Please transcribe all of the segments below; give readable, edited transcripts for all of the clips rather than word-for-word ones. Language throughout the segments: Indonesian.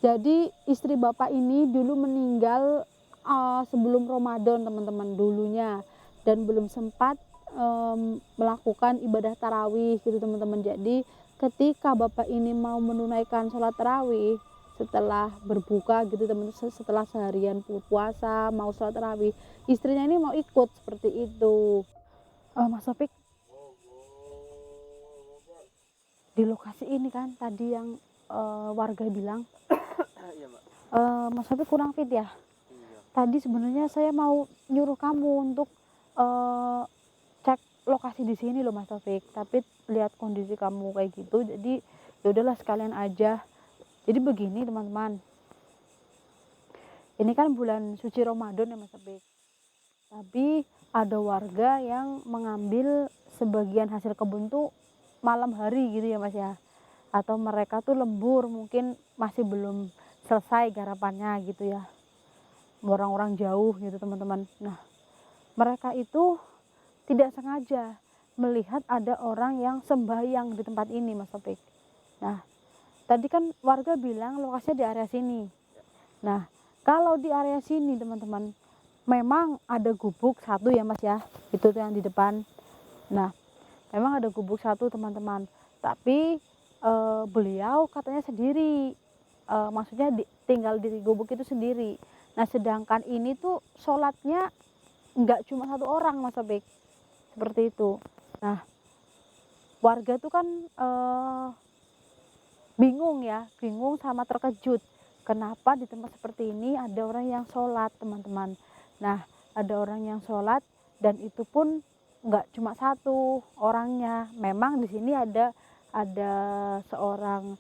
Jadi istri bapak ini dulu meninggal sebelum Ramadan teman-teman dulunya, dan belum sempat melakukan ibadah tarawih gitu teman-teman. Jadi ketika bapak ini mau menunaikan sholat tarawih setelah berbuka gitu teman-teman, setelah seharian puasa mau sholat tarawih, istrinya ini mau ikut seperti itu. Mas Topik, di lokasi ini kan tadi yang warga bilang Iya, Mbak. Mas Topik kurang fit ya. Iya. Tadi sebenarnya saya mau nyuruh kamu untuk cek lokasi di sini loh Mas Taufik, tapi lihat kondisi kamu kayak gitu, jadi ya udahlah sekalian aja. Jadi begini teman-teman, ini kan bulan suci Ramadan ya Mas Taufik, tapi ada warga yang mengambil sebagian hasil kebun tuh malam hari gitu ya Mas ya, atau mereka tuh lembur, mungkin masih belum selesai garapannya gitu ya, orang-orang jauh gitu teman-teman. Nah, mereka itu tidak sengaja melihat ada orang yang sembahyang di tempat ini Mas Topik. Nah, tadi kan warga bilang lokasinya di area sini. Nah, kalau di area sini teman-teman, memang ada gubuk satu ya Mas ya, itu yang di depan. Nah, memang ada gubuk satu teman-teman, tapi beliau katanya sendiri, maksudnya tinggal di gubuk itu sendiri. Nah, sedangkan ini tuh sholatnya nggak cuma satu orang Mas Topik, seperti itu. Nah, warga tuh kan bingung sama terkejut. Kenapa di tempat seperti ini ada orang yang sholat teman-teman. Nah, ada orang yang sholat dan itu pun nggak cuma satu orangnya. Memang di sini ada seorang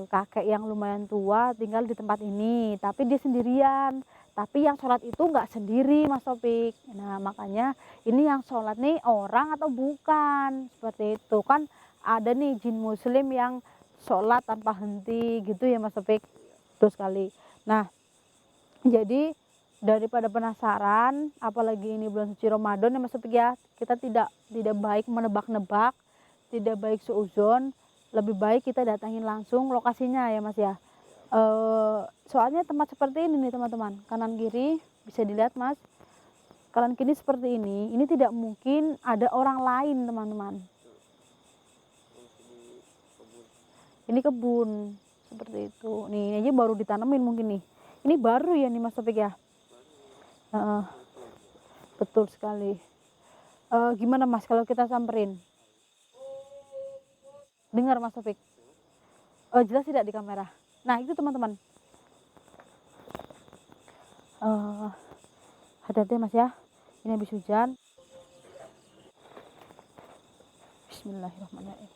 kakek yang lumayan tua tinggal di tempat ini, tapi dia sendirian. Tapi yang sholat itu nggak sendiri Mas Topik. Nah, makanya ini yang sholat nih orang atau bukan, seperti itu kan. Ada nih jin muslim yang sholat tanpa henti gitu ya Mas Topik, terus sekali. Nah, jadi daripada penasaran, apalagi ini bulan suci Ramadan ya Mas Topik ya, kita tidak baik menebak-nebak, tidak baik seuzon, lebih baik kita datangin langsung lokasinya ya Mas ya. Soalnya tempat seperti ini nih teman-teman, kanan kiri bisa dilihat Mas, kanan kiri seperti ini tidak mungkin ada orang lain teman-teman. Ini kebun seperti itu. Nih, ini aja baru ditanemin mungkin nih. Ini baru ya nih Mas Topik ya. Betul sekali. Gimana Mas kalau kita samperin? Dengar Mas Topik? Jelas tidak di kamera? Nah itu teman-teman. Hati-hati Mas ya. Ini habis hujan. Bismillahirrahmanirrahim.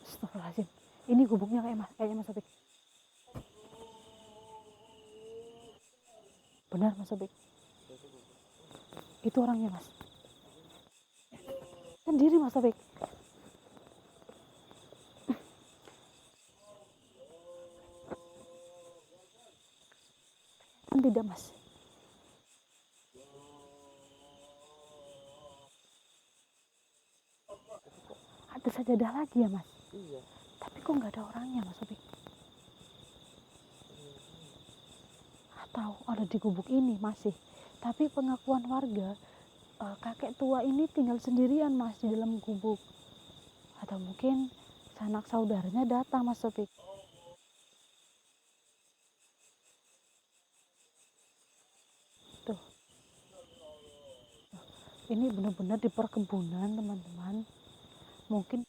Astagfirullahaladzim. Ini gubuknya kayaknya Mas Topik. Benar Mas Topik. Itu orangnya Mas. Sendiri Mas Topik. Kan tidak Mas. Ada sajadah lagi ya Mas. Iya. Tapi kok nggak ada orangnya Mas Topik? Atau ada di gubuk ini masih. Tapi pengakuan warga, kakek tua ini tinggal sendirian Mas di dalam gubuk. Atau mungkin sanak saudaranya datang Mas Topik. Tuh, ini benar-benar di perkebunan teman-teman. Mungkin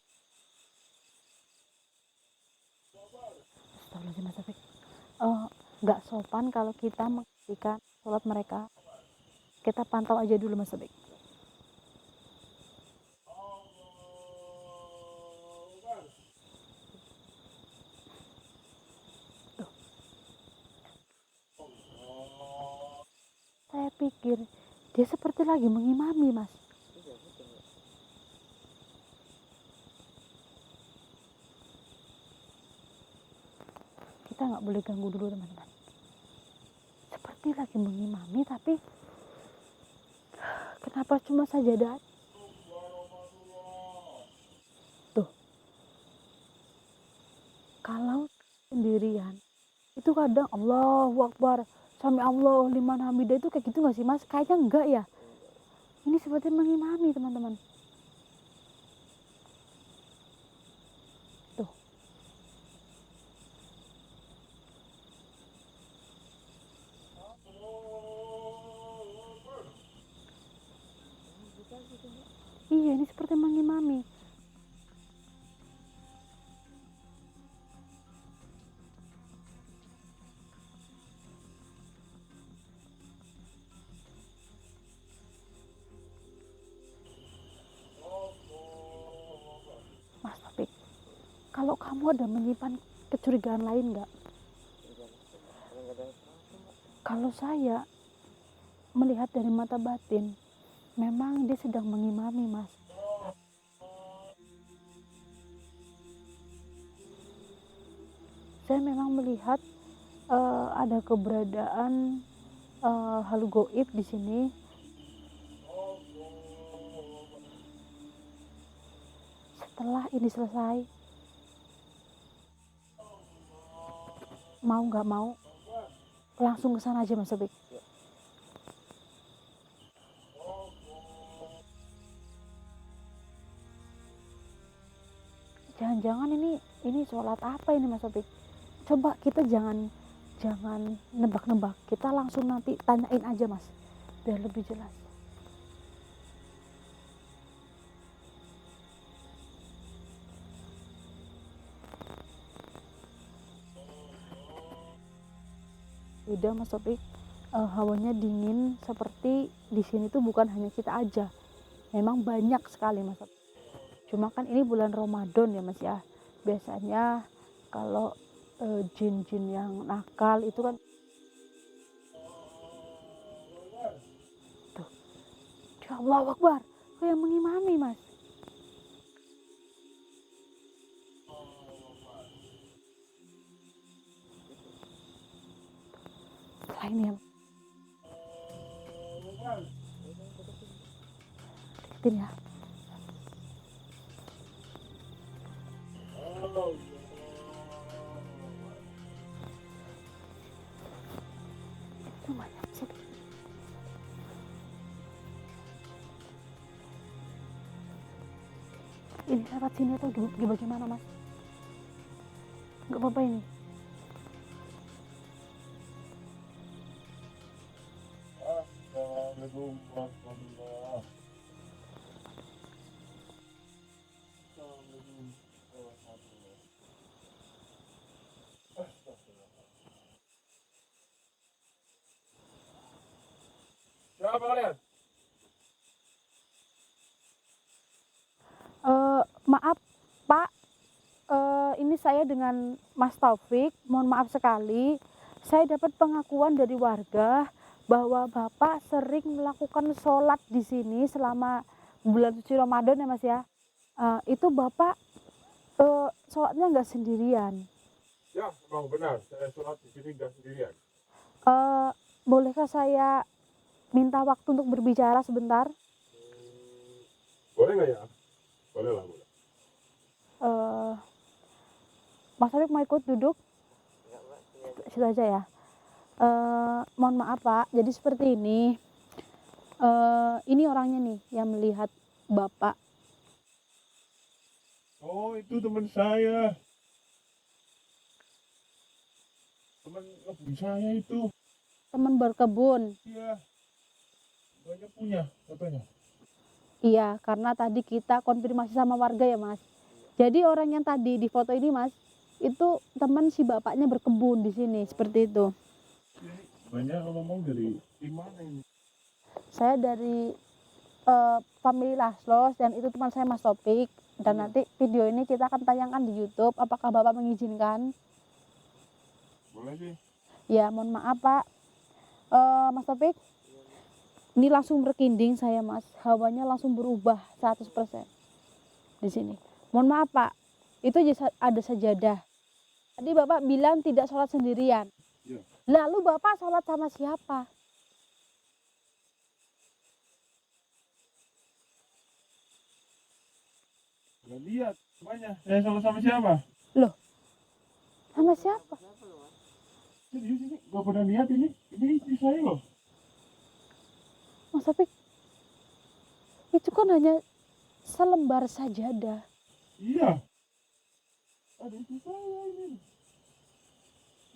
astagfirullahaladzim Mas Topik, nggak sopan kalau kita menghentikan sholat mereka. Kita pantau aja dulu Mas Topik. Saya pikir dia seperti lagi mengimami Mas. Kita nggak boleh ganggu dulu teman-teman. Seperti lagi mengimami, tapi kenapa cuma sajadah? Tuh, kalau sendirian. Itu kadang Allahu Akbar, sami Allah liman hamidah itu kayak gitu nggak sih Mas? Kayaknya enggak ya. Ini seperti mengimami teman-teman. Tuh. Iya, ini seperti mengimami. Mas Topik, kalau kamu ada menyimpan kecurigaan lain nggak? Kalau saya melihat dari mata batin, memang dia sedang mengimami, Mas. Saya memang melihat ada keberadaan hal goib di sini. Setelah ini selesai, mau nggak mau, langsung ke sana aja Mas Topik. Jangan-jangan ini sholat apa ini Mas Topik? Coba kita jangan nebak-nebak, kita langsung nanti tanyain aja Mas, biar lebih jelas. Udah Mas Topik, hawanya dingin, seperti di sini tuh bukan hanya kita aja, memang banyak sekali Mas Topik. Cuma kan ini bulan Ramadan ya Mas ya, biasanya kalau jin-jin yang nakal itu kan tuh, ya Allah Akbar, kayak mengimami Mas. Setelah ini ya, deketin ya. Lumayan sih. Ini lewat sini atau bagaimana Mas? Nggak apa-apa ini. Assalamualaikum warahmatullahi wabarakatuh. Siapa kalian? Maaf Pak, ini saya dengan Mas Taufik. Mohon maaf sekali, saya dapat pengakuan dari warga bahwa Bapak sering melakukan sholat di sini selama bulan suci Ramadan ya Mas ya. Itu Bapak sholatnya nggak sendirian. Ya, memang benar. Saya sholat di sini nggak sendirian. Bolehkah saya minta waktu untuk berbicara sebentar? Boleh nggak ya? Boleh lah, boleh. Mas Taufik mau ikut duduk? Situ aja ya. Mohon maaf Pak, jadi seperti ini. Ini orangnya nih yang melihat Bapak. Oh, itu teman saya. Teman kebun saya itu. Teman berkebun. Iya. Banyak punya fotonya. Iya, karena tadi kita konfirmasi sama warga ya Mas. Jadi orang yang tadi di foto ini Mas, itu teman si bapaknya berkebun di sini, seperti itu. Banyak ngomong dari mana ini? Saya dari family Laslos dan itu teman saya Mas Topik. Dan nanti video ini kita akan tayangkan di YouTube. Apakah Bapak mengizinkan? Boleh sih. Ya, mohon maaf Pak. Mas Topik, ini langsung berkinding saya Mas. Hawanya langsung berubah 100% di sini. Mohon maaf Pak, itu ada sajadah. Tadi Bapak bilang tidak sholat sendirian. Ya. Lalu Bapak sholat sama siapa? Nggak lihat. Banyak. Saya sholat sama siapa? Loh, sama Sama siapa? Serius ini? Gak pernah lihat ini? Ini istri saya loh. Mas Taufik, itu kan hanya selembar sajadah. Iya. Ada istri saya ini.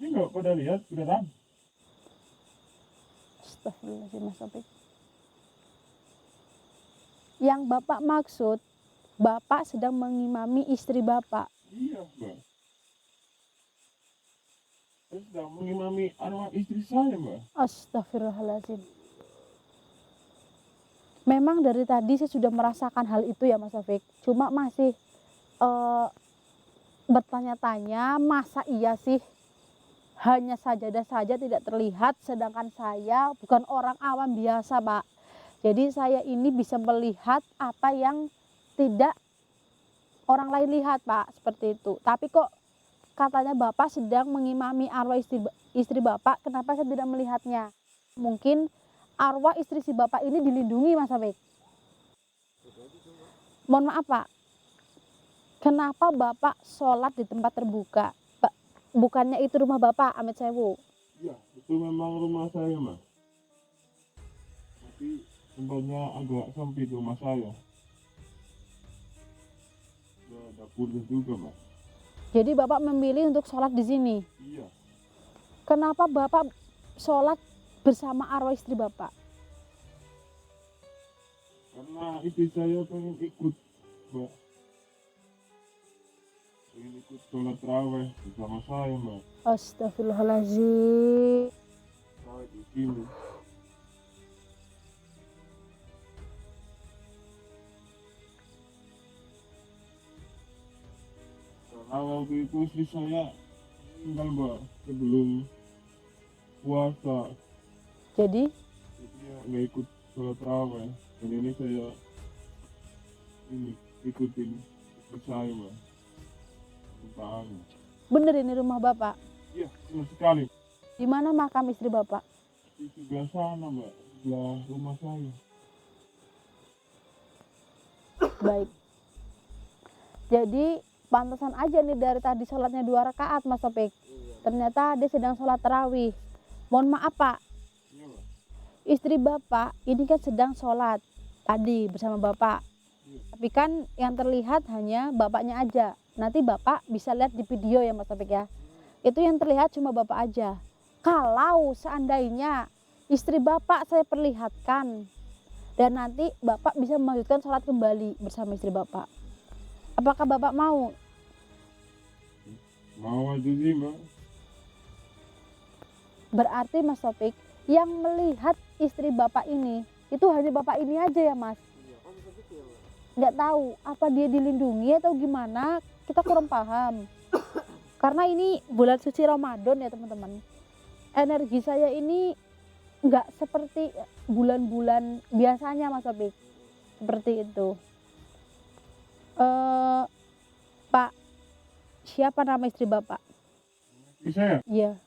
Ini gak pernah lihat beneran. Astagfirullahaladzim Mas Taufik. Yang Bapak maksud, Bapak sedang mengimami istri Bapak. Iya, Mbak. Saya sedang mengimami arwah istri saya, Mbak. Astagfirullahaladzim. Memang dari tadi saya sudah merasakan hal itu ya Mas Taufik. Cuma masih bertanya-tanya, masa iya sih hanya sajadah saja tidak terlihat, sedangkan saya bukan orang awam biasa Pak. Jadi saya ini bisa melihat apa yang tidak orang lain lihat Pak, seperti itu. Tapi kok katanya Bapak sedang mengimami arwah istri Bapak, kenapa saya tidak melihatnya? Mungkin arwah istri si Bapak ini dilindungi Mas Taufik. Mohon maaf Pak, kenapa Bapak sholat di tempat terbuka? Bukannya itu rumah Bapak, Amit Sewu? Iya, itu memang rumah saya, Mbak. Tapi tempatnya agak sempit rumah saya. Ada dapurnya juga, Mbak. Jadi Bapak memilih untuk sholat di sini. Iya. Kenapa Bapak sholat bersama arwah istri Bapak? Karena istri saya pengen ikut, Mbak. Pengen ikut sholat tarawih bersama saya, Mbak. Astagfirullahaladzim. Saya di sini. Karena waktu itu istri saya meninggal, Mbak, sebelum puasa. Jadi Dia nggak ikut sholat tarawih. Dan ini saya ikutin istri saya, Mbak. Tentang. bener ini rumah Bapak? Iya, benar sekali. Di mana makam istri Bapak? Di sebelah sana, Mbak, sebelah rumah saya. Baik. Jadi pantesan aja nih dari tadi sholatnya 2 rakaat Mas Taufik. Ternyata dia sedang sholat tarawih. Mohon maaf Pak, Iya, Mbak. istri Bapak ini kan sedang sholat tadi bersama Bapak. Tapi kan yang terlihat hanya Bapaknya aja. Nanti Bapak bisa lihat di video ya Mas Taufik ya. Itu yang terlihat cuma Bapak aja. Kalau seandainya istri Bapak saya perlihatkan dan nanti Bapak bisa melanjutkan sholat kembali bersama istri Bapak, apakah Bapak mau? Mau aja sih, Mbak. Berarti Mas Taufik yang melihat istri Bapak ini itu hanya Bapak ini aja ya Mas? Nggak tahu apa dia dilindungi atau gimana, kita kurang paham. Karena ini bulan suci Ramadan ya teman-teman. Energi saya ini nggak seperti bulan-bulan biasanya Mas Taufik. Seperti itu. Pak, siapa nama istri Bapak? Istri saya? Iya.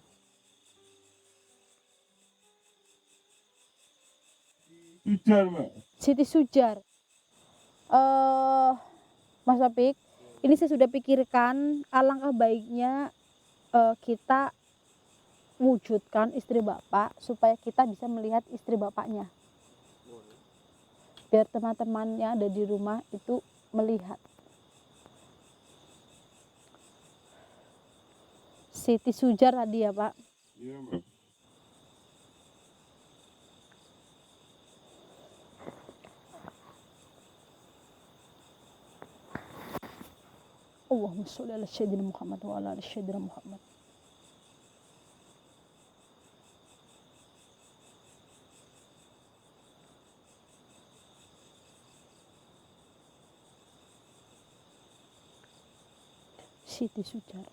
Sujar, Mbak. Siti Sujar. Mas Taufik, ini saya sudah pikirkan alangkah baiknya kita wujudkan istri Bapak supaya kita bisa melihat istri Bapaknya. Biar teman-teman yang ada di rumah itu melihat. Siti Sujar tadi ya Pak. Iya, Mbak. Allahumma sholli ala sayyidina Muhammad wa ala ali sayyidina Muhammad. Siti Sujar.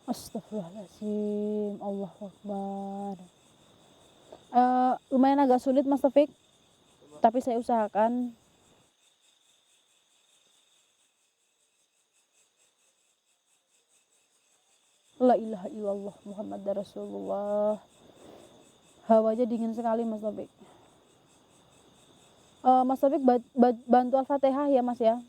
Astagfirullahaladzim, Allahu Akbar. Lumayan agak sulit Mas Taufik, tapi saya usahakan. La ilaha illallah Muhammad Rasulullah. Hawanya dingin sekali Mas Taufik. Mas Taufik bantu Al-Fatihah ya Mas ya.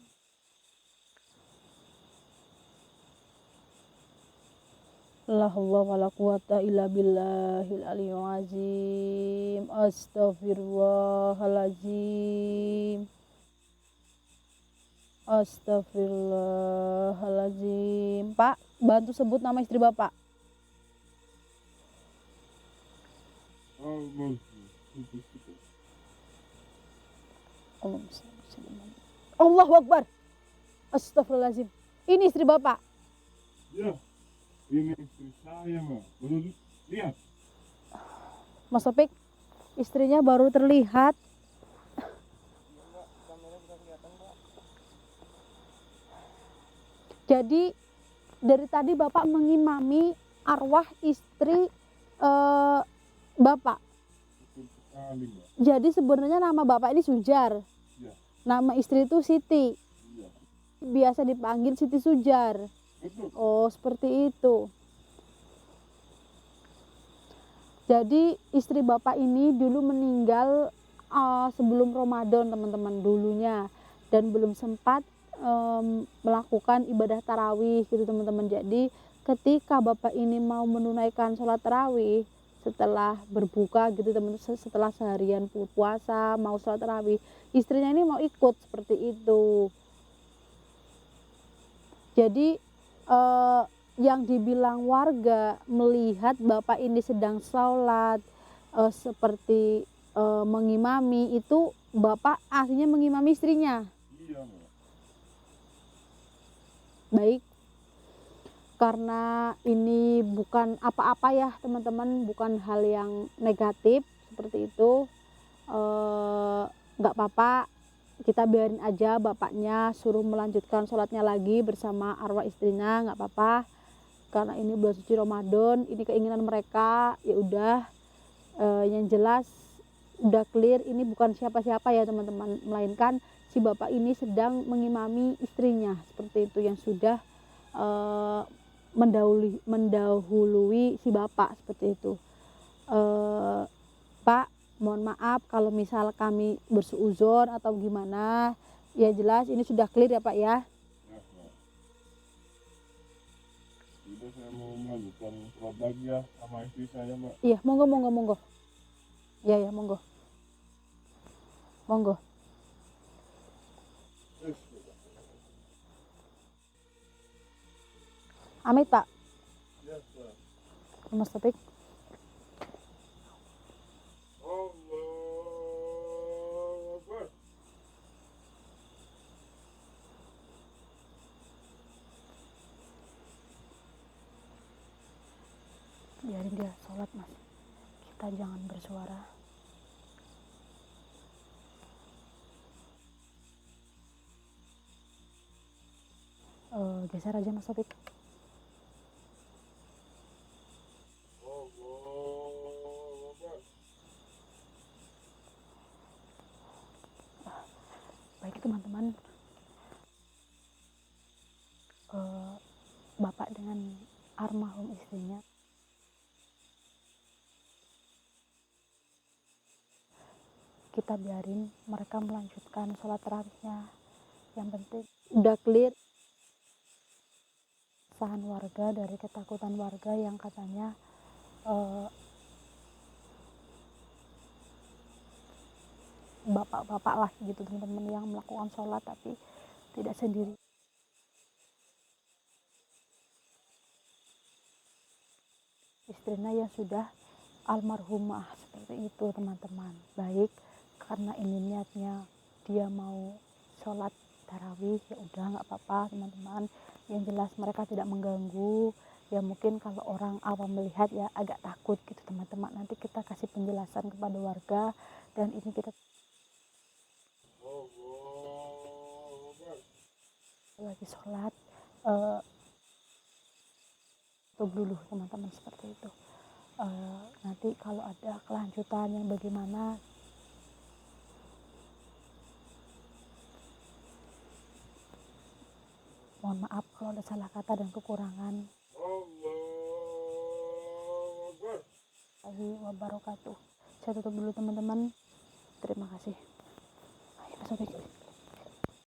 La haula wala quwata illa billahil aliyyil azim. Astaghfirullahalazim. Astagfirullahalazim. Pak, bantu sebut nama istri Bapak. Allahu Akbar. Astagfirullahalazim. Ini istri Bapak. Ya, ini istri saya, Mbak. Baru lihat. Mas Topik, istrinya baru terlihat. Jadi dari tadi Bapak mengimami arwah istri Bapak. Betul sekali, Mbak. Jadi sebenarnya nama Bapak ini Sujar. Ya, Nama istri itu Siti. iya. Biasa dipanggil Siti Sujar. Betul. Oh, seperti itu. Jadi istri Bapak ini dulu meninggal sebelum Ramadan, teman-teman, dulunya, dan belum sempat melakukan ibadah tarawih gitu, teman-teman. Jadi ketika Bapak ini mau menunaikan sholat tarawih setelah berbuka gitu, teman-teman, setelah seharian puasa mau sholat tarawih, istrinya ini mau ikut seperti itu. Jadi yang dibilang warga melihat Bapak ini sedang sholat seperti mengimami, itu Bapak aslinya mengimami istrinya. Iya, Mbak. Baik, karena ini bukan apa-apa ya teman-teman, bukan hal yang negatif seperti itu, nggak apa-apa, kita biarin aja bapaknya suruh melanjutkan sholatnya lagi bersama arwah istrinya, nggak apa-apa, karena ini bulan suci Ramadan, ini keinginan mereka, ya udah. Yang jelas udah clear, ini bukan siapa-siapa ya teman-teman, melainkan si bapak ini sedang mengimami istrinya seperti itu, yang sudah mendahului si bapak seperti itu. Pak, mohon maaf kalau misal kami bersuuzon atau gimana, ya jelas ini sudah clear ya Pak ya. Ya, Mbak. Sudah, saya mau melanjutkan sholat lagi ya sama istri saya, Mbak. Iya, monggo. Ya, monggo. Yes, Mbak. Amit Pak. Yes, Mbak. Mas Topik. Allahu Akbar. Biarin dia sholat Mas. Kita jangan bersuara. Geser aja Mas Topik. Allahu Akbar. Baik teman-teman, Bapak dengan almarhum istrinya kita biarin mereka melanjutkan sholat tarawihnya. Yang penting udah clear sahan warga dari ketakutan warga yang katanya bapak-bapak lah gitu teman-teman yang melakukan sholat tapi tidak sendiri. Istrinya yang sudah almarhumah seperti itu teman-teman. Baik, karena ini niatnya dia mau sholat tarawih, ya udah nggak apa-apa teman-teman. Yang jelas mereka tidak mengganggu. Ya mungkin kalau orang awam melihat ya agak takut gitu teman-teman. Nanti kita kasih penjelasan kepada warga, dan ini kita lagi sholat tutup dulu teman-teman seperti itu. Nanti kalau ada kelanjutan yang bagaimana, mohon maaf kalau ada salah kata dan kekurangan. warahmatullahi wabarakatuh. Saya tutup dulu teman-teman. Terima kasih.